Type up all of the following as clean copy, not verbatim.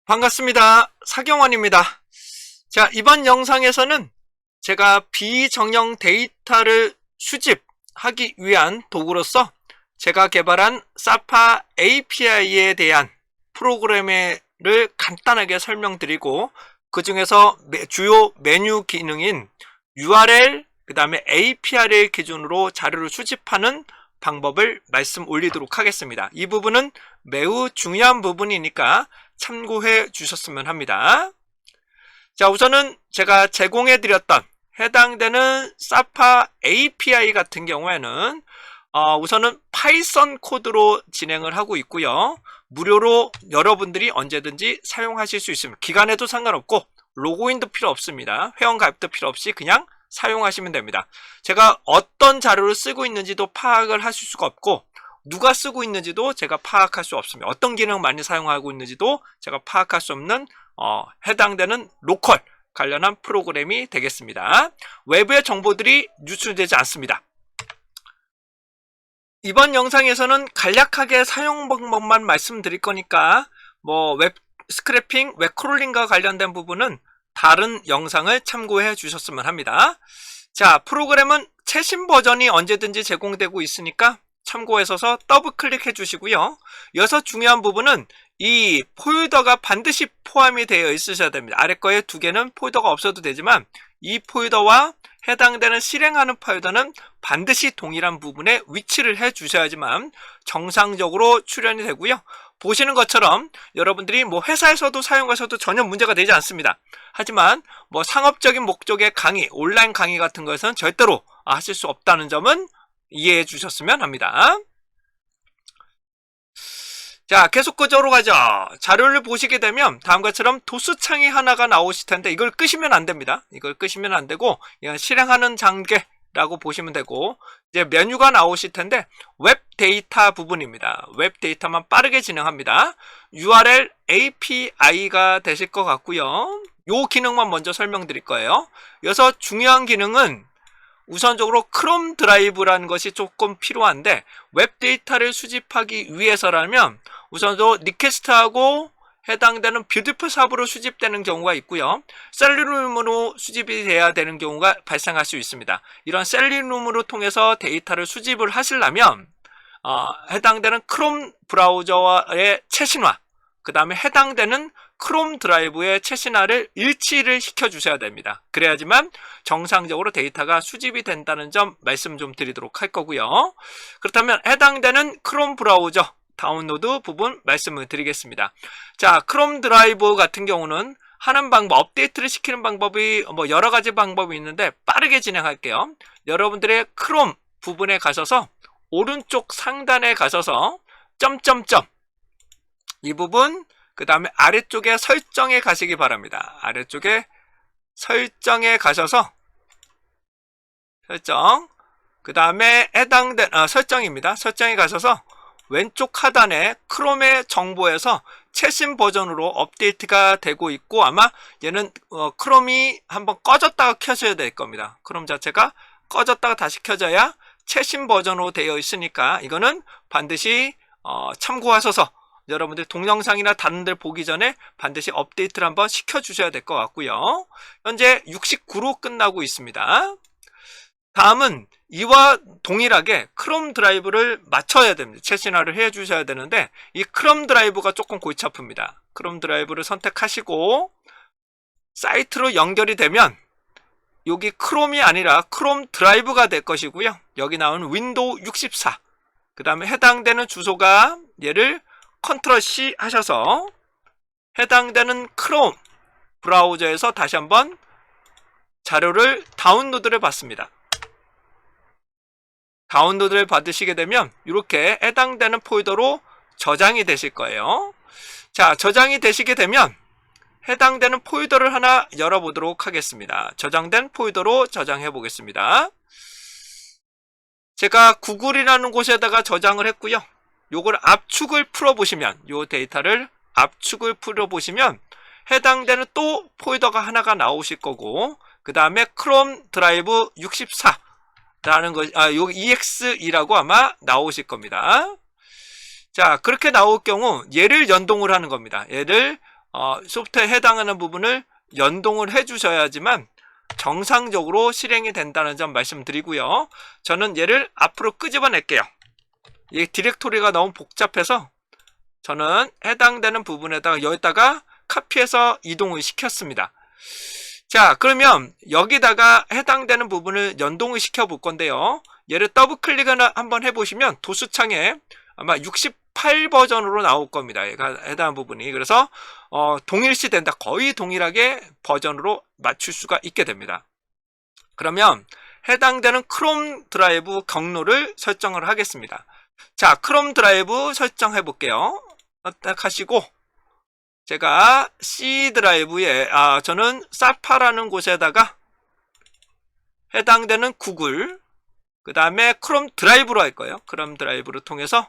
반갑습니다. 사경원입니다. 자, 이번 영상에서는 제가 비정형 데이터를 수집하기 위한 도구로서 제가 개발한 사파 API에 대한 프로그램을 간단하게 설명드리고, 그 중에서 주요 메뉴 기능인 URL, 그 다음에 API를 기준으로 자료를 수집하는 방법을 말씀 올리도록 하겠습니다. 이 부분은 매우 중요한 부분이니까 참고해 주셨으면 합니다. 자, 우선은 제가 제공해 드렸던 해당되는 사파 API 같은 경우에는 우선은 파이썬 코드로 진행을 하고 있고요. 무료로 여러분들이 언제든지 사용하실 수 있습니다. 기간에도 상관없고 로그인도 필요 없습니다. 회원 가입도 필요 없이 그냥 사용하시면 됩니다. 제가 어떤 자료를 쓰고 있는지도 파악을 하실 수가 없고, 누가 쓰고 있는지도 제가 파악할 수 없습니다. 어떤 기능 많이 사용하고 있는지도 제가 파악할 수 없는 해당되는 로컬 관련한 프로그램이 되겠습니다. 외부의 정보들이 유출되지 않습니다. 이번 영상에서는 간략하게 사용 방법만 말씀드릴 거니까 웹 스크래핑, 웹 크롤링과 관련된 부분은 다른 영상을 참고해 주셨으면 합니다. 자, 프로그램은 최신 버전이 언제든지 제공되고 있으니까 참고해서 더블 클릭해 주시고요. 여기서 중요한 부분은 이 폴더가 반드시 포함이 되어 있으셔야 됩니다. 아래 거에 두 개는 폴더가 없어도 되지만 이 폴더와 해당되는 실행하는 폴더는 반드시 동일한 부분에 위치를 해 주셔야지만 정상적으로 출연이 되고요. 보시는 것처럼 여러분들이 회사에서도 사용하셔도 전혀 문제가 되지 않습니다. 하지만 상업적인 목적의 강의, 온라인 강의 같은 것에서는 절대로 하실 수 없다는 점은 이해해 주셨으면 합니다. 자, 계속 그쪽으로 가죠. 자료를 보시게 되면 다음과 같처럼 도수 창이 하나가 나오실 텐데 이걸 끄시면 안 됩니다. 이걸 끄시면 안 되고 이건 실행하는 단계라고 보시면 되고, 이제 메뉴가 나오실 텐데 웹 데이터 부분입니다. 웹 데이터만 빠르게 진행합니다. URL API가 되실 것 같고요. 요 기능만 먼저 설명드릴 거예요. 여기서 중요한 기능은 우선적으로 크롬 드라이브라는 것이 조금 필요한데, 웹 데이터를 수집하기 위해서라면 우선적으로 리퀘스트하고 해당되는 뷰티풀 삽으로 수집되는 경우가 있고요. 셀리룸으로 수집이 돼야 되는 경우가 발생할 수 있습니다. 이런 셀리룸으로 통해서 데이터를 수집을 하시려면 해당되는 크롬 브라우저의 최신화, 그 다음에 해당되는 크롬 드라이브의 최신화를 일치를 시켜 주셔야 됩니다. 그래야지만 정상적으로 데이터가 수집이 된다는 점 말씀 좀 드리도록 할 거고요. 그렇다면 해당되는 크롬 브라우저 다운로드 부분 말씀을 드리겠습니다. 자, 크롬 드라이브 같은 경우는 하는 방법, 업데이트를 시키는 방법이 여러 가지 방법이 있는데 빠르게 진행할게요. 여러분들의 크롬 부분에 가셔서 오른쪽 상단에 가셔서 점점점 이 부분, 그 다음에 아래쪽에 설정에 가시기 바랍니다. 아래쪽에 설정에 가셔서 설정, 그 다음에 해당된 설정입니다. 설정에 가셔서 왼쪽 하단에 크롬의 정보에서 최신 버전으로 업데이트가 되고 있고, 아마 얘는 크롬이 한번 꺼졌다가 켜져야 될 겁니다. 크롬 자체가 꺼졌다가 다시 켜져야 최신 버전으로 되어 있으니까 이거는 반드시 참고하셔서 여러분들 동영상이나 다른 데 보기 전에 반드시 업데이트를 한번 시켜주셔야 될 것 같고요. 현재 69로 끝나고 있습니다. 다음은 이와 동일하게 크롬 드라이브를 맞춰야 됩니다. 최신화를 해 주셔야 되는데 이 크롬 드라이브가 조금 골치 아픕니다. 크롬 드라이브를 선택하시고 사이트로 연결이 되면 여기 크롬이 아니라 크롬 드라이브가 될 것이고요. 여기 나오는 윈도우 64, 그 다음에 해당되는 주소가 얘를 컨트롤 C 하셔서 해당되는 크롬 브라우저에서 다시 한번 자료를 다운로드를 받습니다. 다운로드를 받으시게 되면 이렇게 해당되는 폴더로 저장이 되실 거예요. 자, 저장이 되시게 되면 해당되는 폴더를 하나 열어보도록 하겠습니다. 저장된 폴더로 저장해 보겠습니다. 제가 구글이라는 곳에다가 저장을 했고요. 요걸 압축을 풀어보시면, 요 데이터를 압축을 풀어보시면 해당되는 또 폴더가 하나가 나오실 거고, 그 다음에 크롬 드라이브 64 라는 거, 요 EXE라고 아마 나오실 겁니다. 자, 그렇게 나올 경우 얘를 연동을 하는 겁니다. 얘를 소프트웨어에 해당하는 부분을 연동을 해 주셔야지만 정상적으로 실행이 된다는 점 말씀드리고요. 저는 얘를 앞으로 끄집어낼게요. 이 디렉토리가 너무 복잡해서 저는 해당되는 부분에다가 여기다가 카피해서 이동을 시켰습니다. 자, 그러면 여기다가 해당되는 부분을 연동을 시켜 볼 건데요. 얘를 더블 클릭을 한번 해보시면 도수창에 아마 68 버전으로 나올 겁니다. 얘가 해당하는 부분이. 그래서 동일시 된다. 거의 동일하게 버전으로 맞출 수가 있게 됩니다. 그러면 해당되는 크롬 드라이브 경로를 설정을 하겠습니다. 자, 크롬 드라이브 설정해 볼게요. 딱 하시고 제가 C 드라이브에 저는 사파라는 곳에다가 해당되는 구글 그 다음에 크롬 드라이브로 할 거예요. 크롬 드라이브를 통해서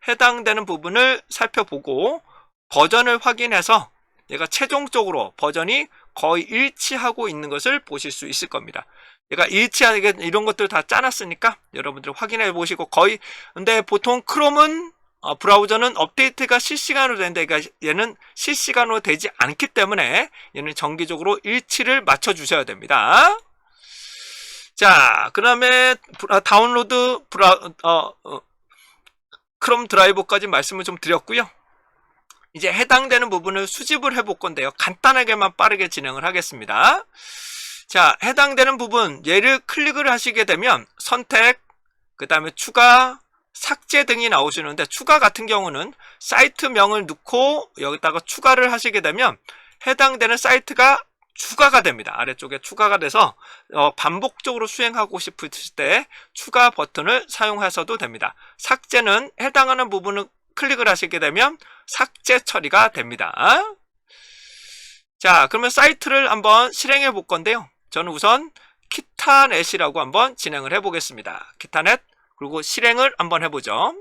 해당되는 부분을 살펴보고 버전을 확인해서 얘가 최종적으로 버전이 거의 일치하고 있는 것을 보실 수 있을 겁니다. 얘가 일치하게 이런 것들 다 짜놨으니까 여러분들 확인해 보시고 거의 근데 보통 크롬은 브라우저는 업데이트가 실시간으로 되는데 그러니까 얘는 실시간으로 되지 않기 때문에 얘는 정기적으로 일치를 맞춰 주셔야 됩니다. 자, 그 다음에 다운로드 크롬 드라이버까지 말씀을 좀 드렸고요. 이제 해당되는 부분을 수집을 해볼 건데요. 간단하게만 빠르게 진행을 하겠습니다. 자, 해당되는 부분 얘를 클릭을 하시게 되면 선택, 그 다음에 추가, 삭제 등이 나오시는데 추가 같은 경우는 사이트명을 넣고 여기다가 추가를 하시게 되면 해당되는 사이트가 추가가 됩니다. 아래쪽에 추가가 돼서 반복적으로 수행하고 싶을 때 추가 버튼을 사용하셔도 됩니다. 삭제는 해당하는 부분을 클릭을 하시게 되면 삭제 처리가 됩니다. 자, 그러면 사이트를 한번 실행해 볼 건데요. 저는 우선 키타넷이라고 한번 진행을 해 보겠습니다. 키타넷 그리고 실행을 한번 해보죠.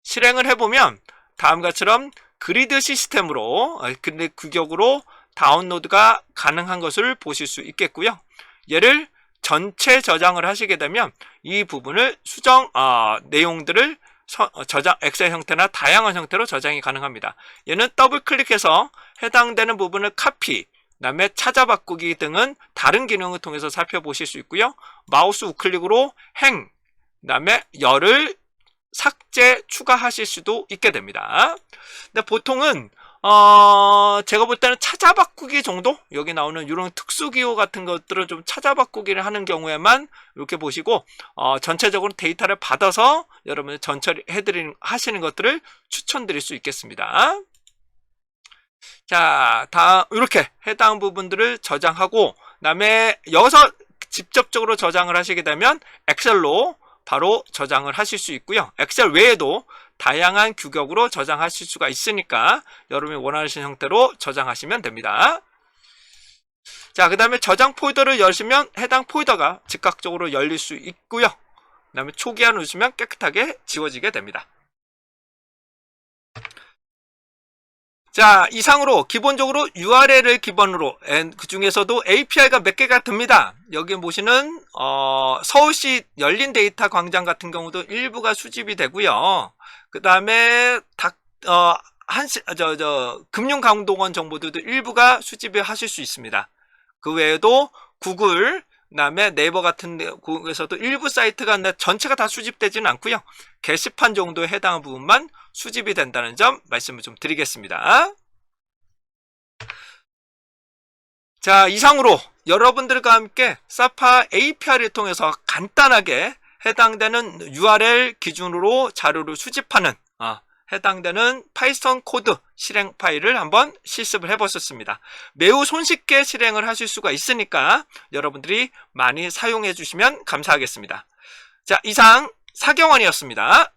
실행을 해보면 다음과 같이처럼 그리드 시스템으로 근데 규격으로 다운로드가 가능한 것을 보실 수 있겠고요. 얘를 전체 저장을 하시게 되면 이 부분을 내용들을 저장 엑셀 형태나 다양한 형태로 저장이 가능합니다. 얘는 더블 클릭해서 해당되는 부분을 카피, 그다음에 찾아 바꾸기 등은 다른 기능을 통해서 살펴보실 수 있고요. 마우스 우클릭으로 행, 그다음에 열을 삭제 추가하실 수도 있게 됩니다. 근데 보통은 제가 볼 때는 찾아 바꾸기 정도 여기 나오는 이런 특수 기호 같은 것들을 좀 찾아 바꾸기를 하는 경우에만 이렇게 보시고 전체적으로 데이터를 받아서 여러분이 전처리 하시는 것들을 추천드릴 수 있겠습니다. 자, 이렇게 해당 부분들을 저장하고 그다음에 여기서 직접적으로 저장을 하시게 되면 엑셀로 바로 저장을 하실 수 있고요. 엑셀 외에도 다양한 규격으로 저장하실 수가 있으니까 여러분이 원하시는 형태로 저장하시면 됩니다. 자, 그 다음에 저장 폴더를 여시면 해당 폴더가 즉각적으로 열릴 수 있고요. 그 다음에 초기화 누르시면 깨끗하게 지워지게 됩니다. 자, 이상으로 기본적으로 URL을 기본으로 그 중에서도 API가 몇 개가 듭니다. 여기 보시는 서울시 열린 데이터 광장 같은 경우도 일부가 수집이 되고요. 그 다음에 금융강동원 정보들도 일부가 수집을 하실 수 있습니다. 그 외에도 구글, 그 다음에 네이버 같은 곳에서도 일부 사이트가 전체가 다 수집되지는 않고요. 게시판 정도에 해당한 부분만 수집이 된다는 점 말씀을 좀 드리겠습니다. 자, 이상으로 여러분들과 함께 사파 API를 통해서 간단하게 해당되는 URL 기준으로 자료를 수집하는 해당되는 파이썬 코드 실행 파일을 한번 실습을 해보셨습니다. 매우 손쉽게 실행을 하실 수가 있으니까 여러분들이 많이 사용해 주시면 감사하겠습니다. 자, 이상 사경원이었습니다.